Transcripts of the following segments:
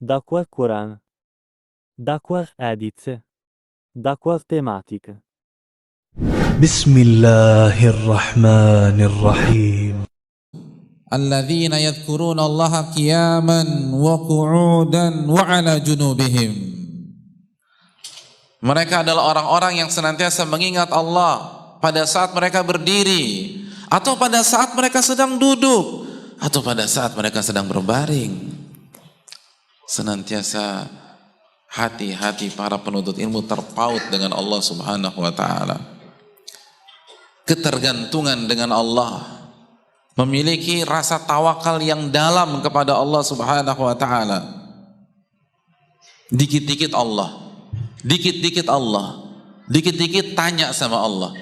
dakwah Quran, dakwah edit, dakwah tematik. بسم الله الرحمن الرحيم الذين يذكرون الله قياما وقعودا وعلى جنوبهم. Mereka adalah orang-orang yang senantiasa mengingat Allah pada saat mereka berdiri, atau pada saat mereka sedang duduk, atau pada saat mereka sedang berbaring. Senantiasa hati-hati para penuntut ilmu terpaut dengan Allah Subhanahu wa ta'ala. Ketergantungan dengan Allah, memiliki rasa tawakal yang dalam kepada Allah Subhanahu wa ta'ala. Dikit-dikit Allah, dikit-dikit Allah, dikit-dikit tanya sama Allah,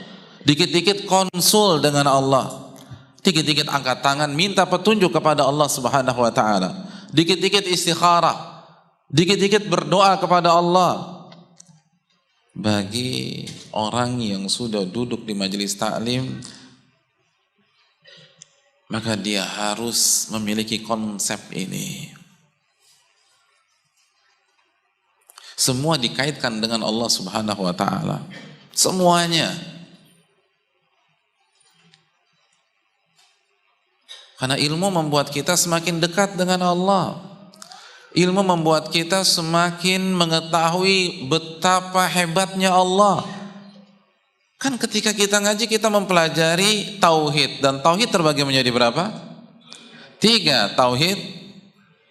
dikit-dikit konsul dengan Allah, dikit-dikit angkat tangan minta petunjuk kepada Allah Subhanahu wa ta'ala, dikit-dikit istikharah, dikit-dikit berdoa kepada Allah. Bagi orang yang sudah duduk di majelis taklim, maka dia harus memiliki konsep ini. Semua dikaitkan dengan Allah Subhanahu wa ta'ala, semuanya. Karena ilmu membuat kita semakin dekat dengan Allah. Ilmu membuat kita semakin mengetahui betapa hebatnya Allah. Kan ketika kita ngaji, kita mempelajari tauhid, dan tauhid terbagi menjadi berapa? 3, tauhid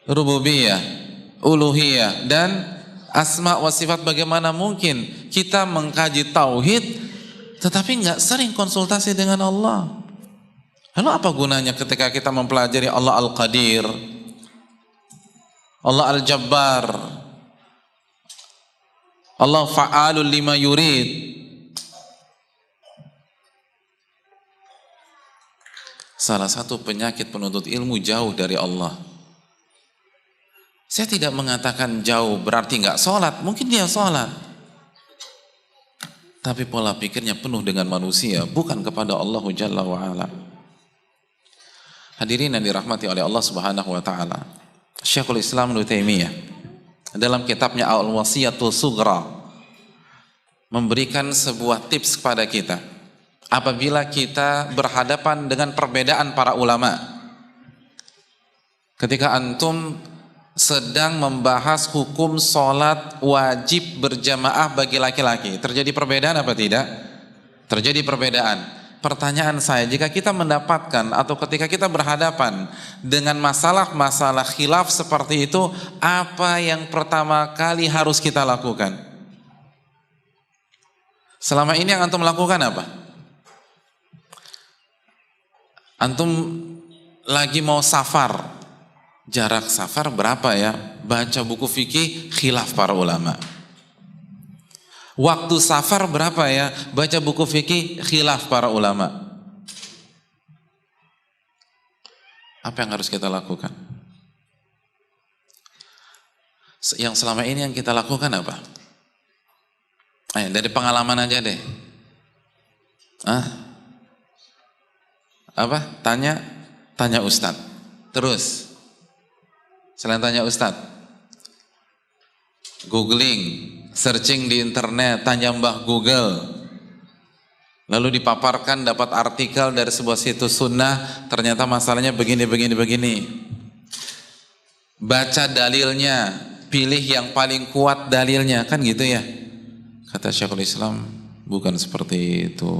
rububiyah, uluhiyah, dan asma wa sifat. Bagaimana mungkin kita mengkaji tauhid tetapi nggak sering konsultasi dengan Allah? Lalu apa gunanya ketika kita mempelajari Allah Al-Qadir, Allah Al-Jabbar, Allah Fa'alul lima yurid? Salah satu penyakit penuntut ilmu jauh dari Allah. Saya tidak mengatakan jauh berarti nggak sholat, mungkin dia sholat, tapi pola pikirnya penuh dengan manusia, bukan kepada Allah Jalla wa'ala. Hadirin yang dirahmati oleh Allah Subhanahu wa ta'ala, Syekhul Islam Ibnu Taimiyah dalam kitabnya Al-Wasiyatul Sughra memberikan sebuah tips kepada kita apabila kita berhadapan dengan perbedaan para ulama. Ketika antum sedang membahas hukum sholat wajib berjamaah bagi laki-laki, terjadi perbedaan apa tidak? Terjadi perbedaan. Pertanyaan saya, jika kita mendapatkan atau ketika kita berhadapan dengan masalah-masalah khilaf seperti itu, apa yang pertama kali harus kita lakukan? Selama ini yang antum lakukan apa? Antum lagi mau safar, jarak safar berapa ya? Baca buku fikih, khilaf para ulama. Waktu safar berapa ya? Baca buku fikih, khilaf para ulama. Apa yang harus kita lakukan? Yang selama ini yang kita lakukan apa? Dari pengalaman aja deh. Apa? Tanya Ustadz. Terus selain tanya Ustadz, googling, searching di internet, tanya Mbah Google, lalu dipaparkan dapat artikel dari sebuah situs sunnah, ternyata masalahnya begini. Baca dalilnya, pilih yang paling kuat dalilnya, kan gitu ya? Kata Syekhul Islam, bukan seperti itu.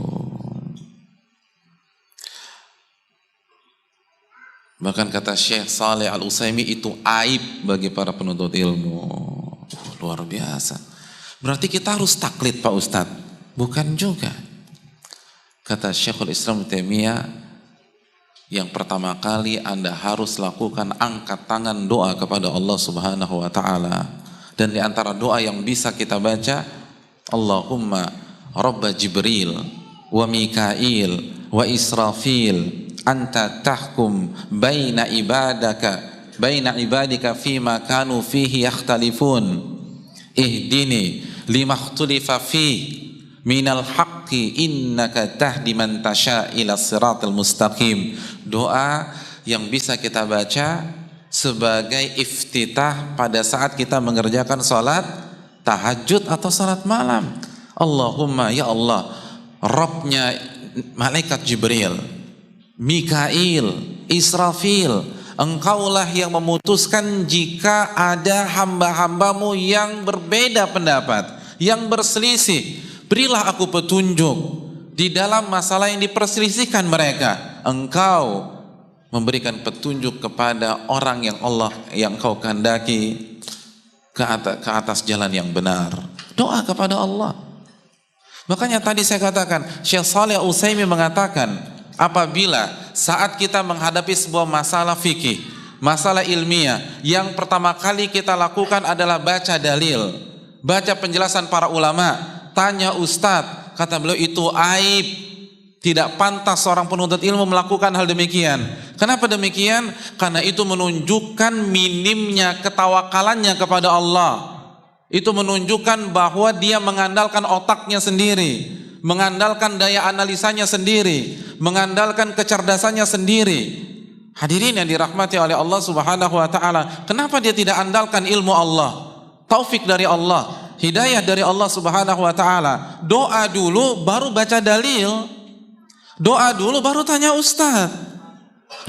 Bahkan kata Syekh Saleh Al-Utsaimin, itu aib bagi para penuntut ilmu. Luar biasa. Berarti kita harus taklid Pak Ustadz? Bukan juga. Kata Syekhul Islam Ibnu Taimiyah, yang pertama kali Anda harus lakukan angkat tangan doa kepada Allah Subhanahu wa ta'ala. Dan di antara doa yang bisa kita baca, Allahumma Rabba Jibril wa Mikail wa Israfil, anta tahkum baina ibadika fima kanu fihi yakhtalifun, ihdini lima ikhtulifa fihi minal haqqi innaka tahdi man tasha ila siratal mustaqim. Doa yang bisa kita baca sebagai iftitah pada saat kita mengerjakan sholat tahajud atau sholat malam. Allahumma ya Allah, Rabbnya malaikat Jibril, Mikail, Israfil, Engkaulah yang memutuskan jika ada hamba-hambamu yang berbeda pendapat, yang berselisih. Berilah aku petunjuk di dalam masalah yang diperselisihkan mereka. Engkau memberikan petunjuk kepada orang yang Allah yang Engkau kehendaki ke atas jalan yang benar. Doa kepada Allah. Makanya tadi saya katakan, Syekh Shalih Utsaimin mengatakan, apabila saat kita menghadapi sebuah masalah fikih, masalah ilmiah, yang pertama kali kita lakukan adalah baca dalil, baca penjelasan para ulama, tanya ustadz, kata beliau itu aib. Tidak pantas seorang penuntut ilmu melakukan hal demikian. Kenapa demikian? Karena itu menunjukkan minimnya ketawakalannya kepada Allah. Itu menunjukkan bahwa dia mengandalkan otaknya sendiri, mengandalkan daya analisanya sendiri, mengandalkan kecerdasannya sendiri. Hadirin yang dirahmati oleh Allah Subhanahu wa taala, kenapa dia tidak andalkan ilmu Allah, taufik dari Allah, hidayah dari Allah Subhanahu wa taala? Doa dulu baru baca dalil. Doa dulu baru tanya ustaz.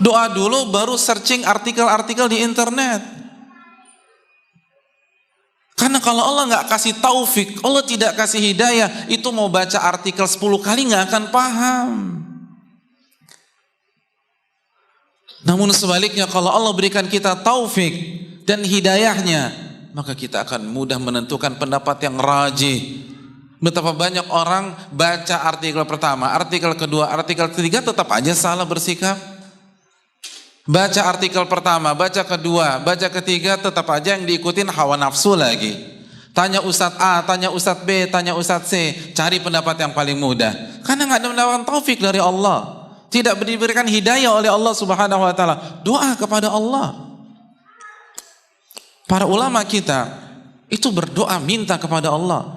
Doa dulu baru searching artikel-artikel di internet. Karena kalau Allah nggak kasih taufik, Allah tidak kasih hidayah, itu mau baca artikel 10 kali nggak akan paham. Namun sebaliknya, kalau Allah berikan kita taufik dan hidayahnya, maka kita akan mudah menentukan pendapat yang rajih. Betapa banyak orang baca artikel pertama, artikel kedua, artikel ketiga tetap aja salah bersikap. Baca artikel pertama, baca kedua, baca ketiga tetap aja yang diikutin hawa nafsu lagi. Tanya Ustadz A, tanya Ustadz B, tanya Ustadz C, cari pendapat yang paling mudah. Karena nggak ada mendapatkan taufik dari Allah, tidak diberikan hidayah oleh Allah Subhanahu wa taala. Doa kepada Allah. Para ulama kita itu berdoa minta kepada Allah.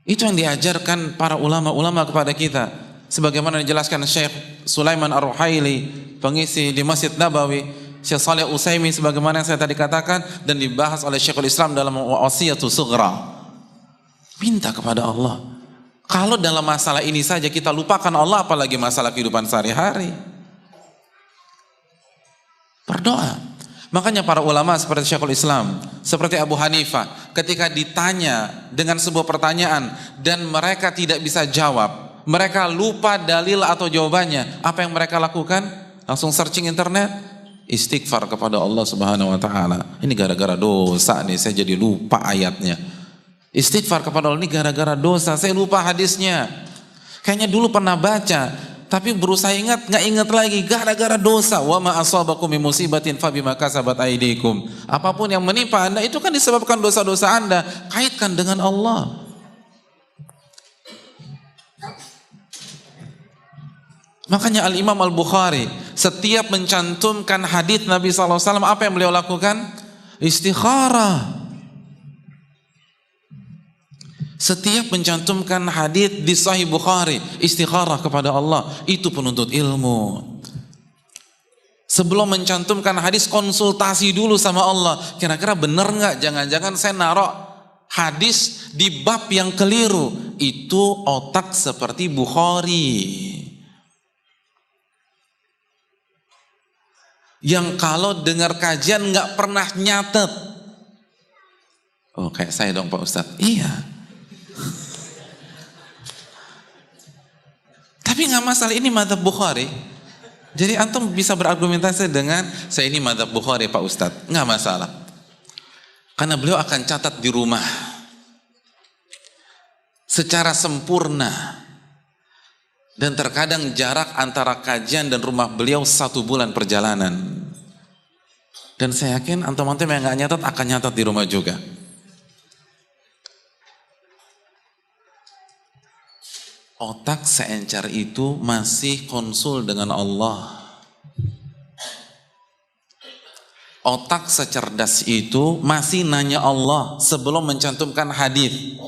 Itu yang diajarkan para ulama-ulama kepada kita. Sebagaimana dijelaskan Syekh Sulaiman Ar-Ruhaili, pengisi di Masjid Nabawi, Syekh Shalih Utsaimin sebagaimana yang saya tadi katakan, dan dibahas oleh Syekhul Islam dalam Wasiyatus Sughra. Minta kepada Allah. Kalau dalam masalah ini saja kita lupakan Allah, apalagi masalah kehidupan sehari-hari. Berdoa. Makanya para ulama seperti Syekhul Islam, seperti Abu Hanifah, ketika ditanya dengan sebuah pertanyaan dan mereka tidak bisa jawab, mereka lupa dalil atau jawabannya, apa yang mereka lakukan? Langsung searching internet, istighfar kepada Allah Subhanahu wa taala. Ini gara-gara dosa nih saya jadi lupa ayatnya. Istighfar kepada Allah, ini gara-gara dosa saya lupa hadisnya. Kayaknya dulu pernah baca, tapi berusaha ingat, nggak ingat lagi, gara-gara dosa. Wa ma asabakum min musibatin fa bima kasabat aydikum. Apapun yang menimpa Anda itu kan disebabkan dosa-dosa Anda. Kaitkan dengan Allah. Makanya Al-Imam Al-Bukhari setiap mencantumkan hadis Nabi SAW, apa yang beliau lakukan? Istikharah. Setiap mencantumkan hadis di Sahih Bukhari, istikharah kepada Allah. Itu penuntut ilmu. Sebelum mencantumkan hadis, konsultasi dulu sama Allah. Kira-kira benar nggak? Jangan-jangan saya naruh hadis di bab yang keliru. Itu otak seperti Bukhari, yang kalau dengar kajian nggak pernah nyatet. Oh, kayak saya dong Pak Ustadz. Iya. Tapi nggak masalah, ini mazhab Bukhari. Jadi antum bisa berargumentasi dengan saya ini mazhab Bukhari Pak Ustadz, nggak masalah. Karena beliau akan catat di rumah secara sempurna. Dan terkadang jarak antara kajian dan rumah beliau 1 bulan perjalanan. Dan saya yakin antum-antum yang nggak nyatat akan nyatat di rumah juga. Otak seencer itu masih konsul dengan Allah. Otak secerdas itu masih nanya Allah sebelum mencantumkan hadis.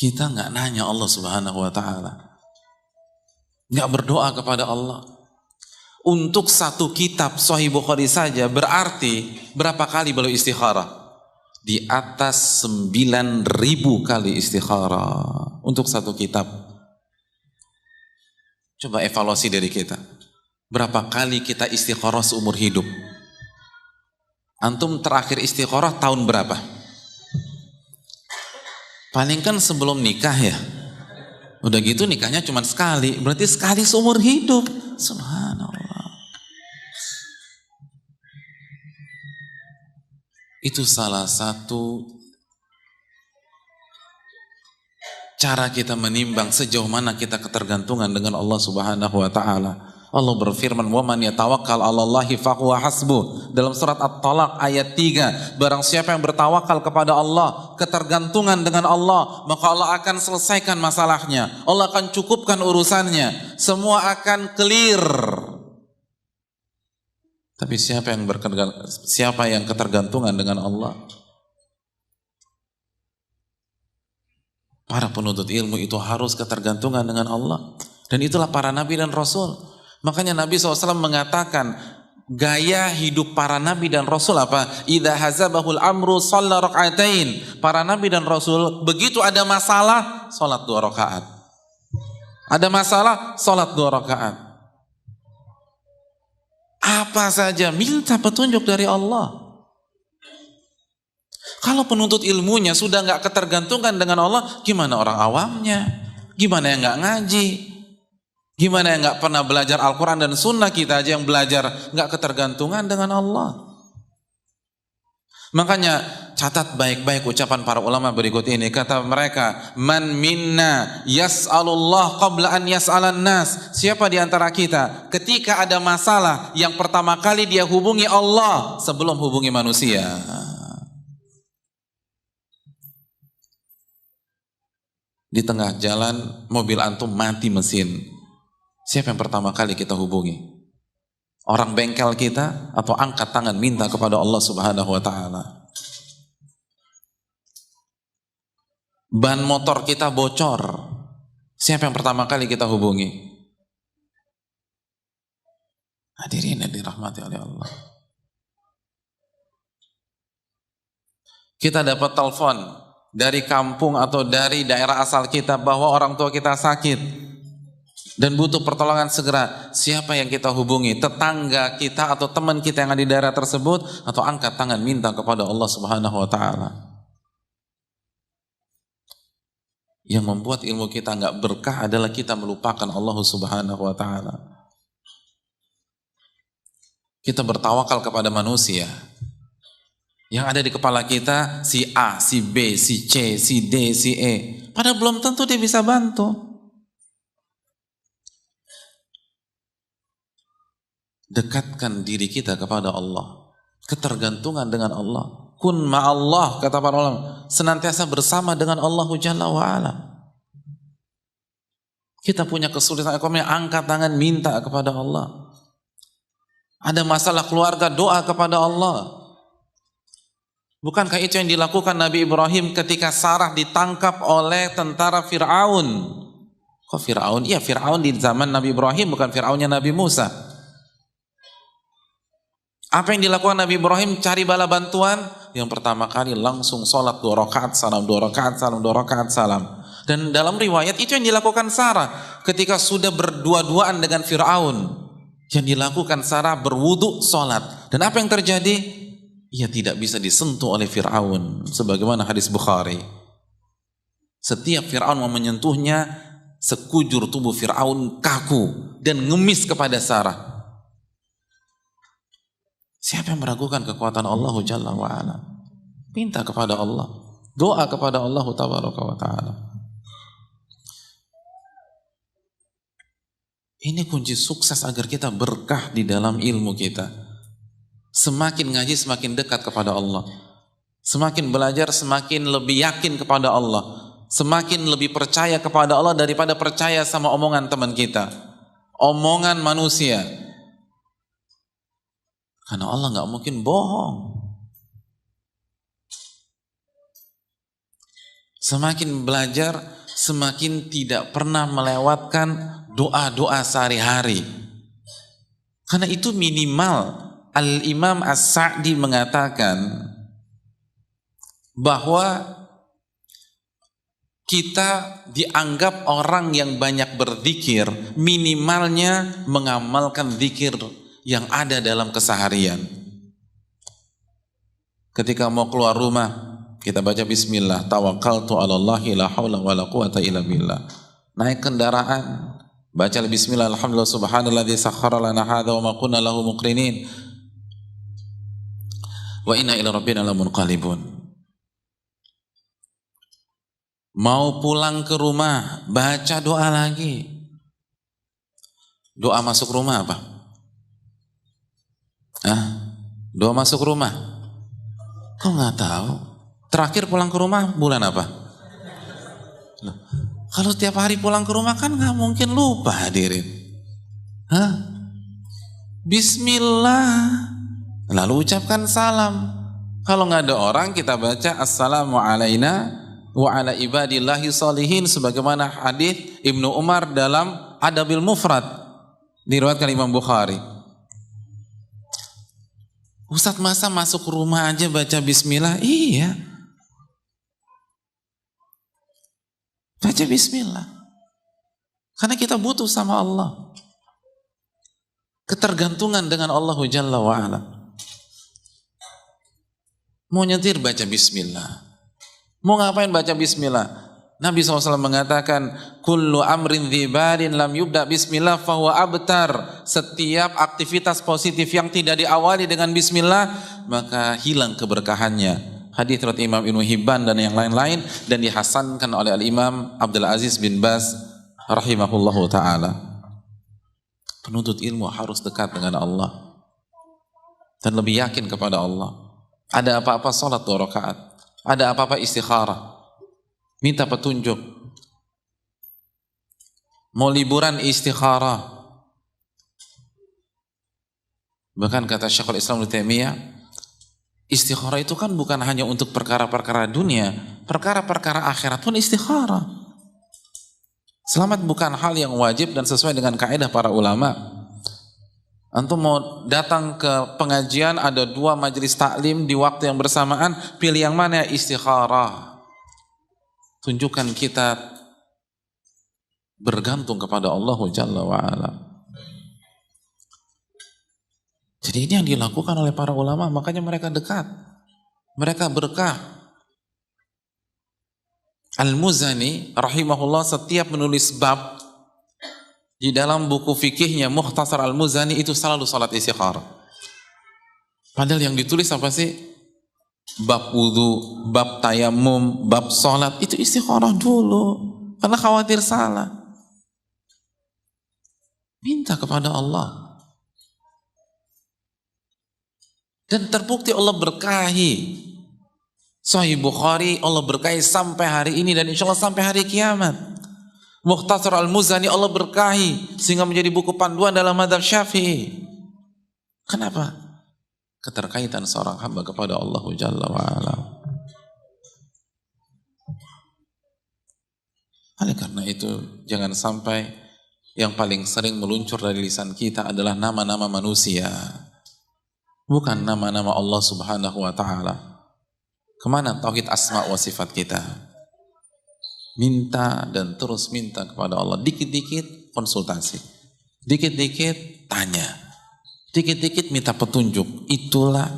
Kita nggak nanya Allah Subhanahu wa taala. Nggak berdoa kepada Allah. Untuk satu kitab Sahih Bukhari saja berarti berapa kali beliau istikharah? Di atas 9.000 kali istikharah untuk satu kitab. Coba evaluasi dari kita. Berapa kali kita istikharah seumur hidup? Antum terakhir istikharah tahun berapa? Paling kan sebelum nikah ya. Udah gitu nikahnya cuma sekali. Berarti sekali seumur hidup. Subhanallah. Itu salah satu cara kita menimbang sejauh mana kita ketergantungan dengan Allah Subhanahu wa taala. Allah berfirman, "Wa man yatawakkal 'alallahi fahuwa hasbuh." Dalam surat At-Talaq ayat 3, barang siapa yang bertawakal kepada Allah, ketergantungan dengan Allah, maka Allah akan selesaikan masalahnya. Allah akan cukupkan urusannya. Semua akan clear. Tapi siapa yang ketergantungan dengan Allah? Para penuntut ilmu itu harus ketergantungan dengan Allah. Dan itulah para nabi dan rasul. Makanya Nabi SAW mengatakan gaya hidup para nabi dan rasul apa? Idza hazabahul amru shalla rak'atain. Para nabi dan rasul begitu ada masalah, salat 2 rakaat. Ada masalah, salat 2 rakaat. Apa saja minta petunjuk dari Allah. Kalau penuntut ilmunya sudah nggak ketergantungan dengan Allah, gimana orang awamnya? Gimana yang nggak ngaji? Gimana yang nggak pernah belajar Al-Quran dan Sunnah? Kita aja yang belajar nggak ketergantungan dengan Allah. Makanya catat baik-baik ucapan para ulama berikut ini. Kata mereka, man minna yas'alullah qabla an yas'alan nas. Siapa di antara kita ketika ada masalah yang pertama kali dia hubungi Allah sebelum hubungi manusia. Di tengah jalan mobil antum mati mesin. Siapa yang pertama kali kita hubungi? Orang bengkel kita atau angkat tangan minta kepada Allah Subhanahu wa taala? Ban motor kita bocor. Siapa yang pertama kali kita hubungi? Hadirin yang dirahmati oleh Allah. Kita dapat telepon dari kampung atau dari daerah asal kita bahwa orang tua kita sakit dan butuh pertolongan segera. Siapa yang kita hubungi? Tetangga kita atau teman kita yang ada di daerah tersebut, atau angkat tangan minta kepada Allah Subhanahu wa taala? Yang membuat ilmu kita nggak berkah adalah kita melupakan Allah Subhanahu wa taala. Kita bertawakal kepada manusia. Yang ada di kepala kita si A, si B, si C, si D, si E. Padahal belum tentu dia bisa bantu. Dekatkan diri kita kepada Allah. Ketergantungan dengan Allah. Kun ma'allah, kata para ulama. Senantiasa bersama dengan Allah Jalla wa'ala. Kita punya kesulitan ekonomi, angkat tangan minta kepada Allah. Ada masalah keluarga, doa kepada Allah. Bukankah itu yang dilakukan Nabi Ibrahim ketika Sarah ditangkap oleh tentara Fir'aun? Kok Fir'aun? Iya, Fir'aun di zaman Nabi Ibrahim, bukan Fir'aunnya Nabi Musa. Apa yang dilakukan Nabi Ibrahim? Cari bala bantuan. Yang pertama kali langsung sholat 2 rakaat salam, 2 rakaat salam, 2 rakaat salam. Dan dalam riwayat itu yang dilakukan Sarah ketika sudah berdua-duaan dengan Fir'aun. Yang dilakukan Sarah berwudu sholat. Dan apa yang terjadi? Ia tidak bisa disentuh oleh Fir'aun. Sebagaimana hadis Bukhari. Setiap Fir'aun mau menyentuhnya, sekujur tubuh Fir'aun kaku dan ngemis kepada Sarah. Siapa yang meragukan kekuatan Allah Jalla wa'ala? Minta kepada Allah. Doa kepada Allah Tabaraka wa ta'ala. Ini kunci sukses agar kita berkah di dalam ilmu kita. Semakin ngaji semakin dekat kepada Allah. Semakin belajar semakin lebih yakin kepada Allah. Semakin lebih percaya kepada Allah daripada percaya sama omongan teman kita. Omongan manusia. Karena Allah nggak mungkin bohong. Semakin belajar, semakin tidak pernah melewatkan doa-doa sehari-hari. Karena itu minimal. Al-Imam As-Sa'di mengatakan bahwa kita dianggap orang yang banyak berzikir, minimalnya mengamalkan zikir yang ada dalam keseharian. Ketika mau keluar rumah, kita baca bismillah, tawakkaltu 'alallahi la haula wala quwata illa billah. Naik kendaraan, baca bismillah, alhamdulillah subhanalladzi sakhkhara lana hadza wa ma kunna lahu muqrinin wa inna ila rabbina lamunqalibun. Mau pulang ke rumah, baca doa lagi. Doa masuk rumah apa? Doa masuk rumah. Kok nggak tahu? Terakhir pulang ke rumah bulan apa? Loh, kalau tiap hari pulang ke rumah kan nggak mungkin lupa hadirin. Bismillah. Lalu ucapkan salam. Kalau nggak ada orang, kita baca assalamu alaina wa ala ibadillahi sholihin, sebagaimana hadis Ibnu Umar dalam Adabil Mufrad diriwayatkan Imam Bukhari. Ustadz, masa masuk rumah aja baca bismillah? Iya, baca bismillah karena kita butuh sama Allah, ketergantungan dengan Allah Jalla wa'ala. Mau nyetir baca bismillah, mau ngapain baca bismillah. Nabi SAW mengatakan, kullu amrin dzibalin lam yubda bismillah fahuwa abtar. Setiap aktivitas positif yang tidak diawali dengan bismillah, maka hilang keberkahannya. Hadits riwayat Imam Ibnu Hibban dan yang lain-lain, dan dihasankan oleh Al-Imam Abdul Aziz bin Baz rahimahullahu ta'ala. Penuntut ilmu harus dekat dengan Allah dan lebih yakin kepada Allah. Ada apa-apa salat 2 rakaat, ada apa-apa istikharah, minta petunjuk. Mau liburan istikharah. Bahkan kata Syekhul Islam Ibnu Taimiyah, istikharah itu kan bukan hanya untuk perkara-perkara dunia, perkara-perkara akhirat pun istikharah. Selamat bukan hal yang wajib dan sesuai dengan kaidah para ulama. Antum mau datang ke pengajian, ada 2 majelis taklim di waktu yang bersamaan, pilih yang mana? Istikharah. Tunjukkan kita bergantung kepada Allah Jalla wa'ala. Jadi ini yang dilakukan oleh para ulama, makanya mereka dekat, mereka berkah. Al-Muzani rahimahullah setiap menulis bab di dalam buku fikihnya Mukhtasar Al-Muzani itu selalu salat istikharah. Padahal yang ditulis apa sih? Bab wudu, bab tayamum, bab salat, itu istikharah dulu karena khawatir salah. Minta kepada Allah. Dan terbukti Allah berkahi. Sahih Bukhari Allah berkahi sampai hari ini dan insya Allah sampai hari kiamat. Mukhtasar Al-Muzani Allah berkahi sehingga menjadi buku panduan dalam mazhab Syafi'i. Kenapa? Keterkaitan seorang hamba kepada Allah Jalla wa'ala. Oleh karena itu jangan sampai yang paling sering meluncur dari lisan kita adalah nama-nama manusia, bukan nama-nama Allah Subhanahu wa ta'ala. Kemana tauhid asma wa sifat kita? Minta dan terus minta kepada Allah. Dikit-dikit konsultasi, dikit-dikit tanya, dikit-dikit minta petunjuk. Itulah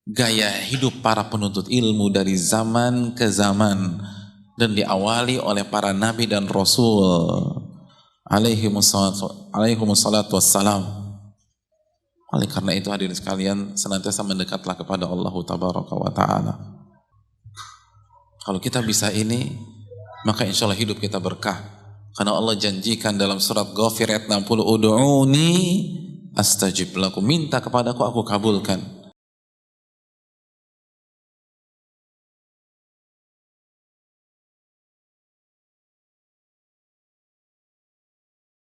gaya hidup para penuntut ilmu dari zaman ke zaman, dan diawali oleh para nabi dan rasul alaihimussalatu wassalam. Oleh karena itu hadirin sekalian, senantiasa mendekatlah kepada Allah tabaraka wa ta'ala. Kalau kita bisa ini, maka insya Allah hidup kita berkah. Karena Allah janjikan dalam surat Ghafir ayat 60, Udu'uni astajib lakum, minta kepadaku aku kabulkan.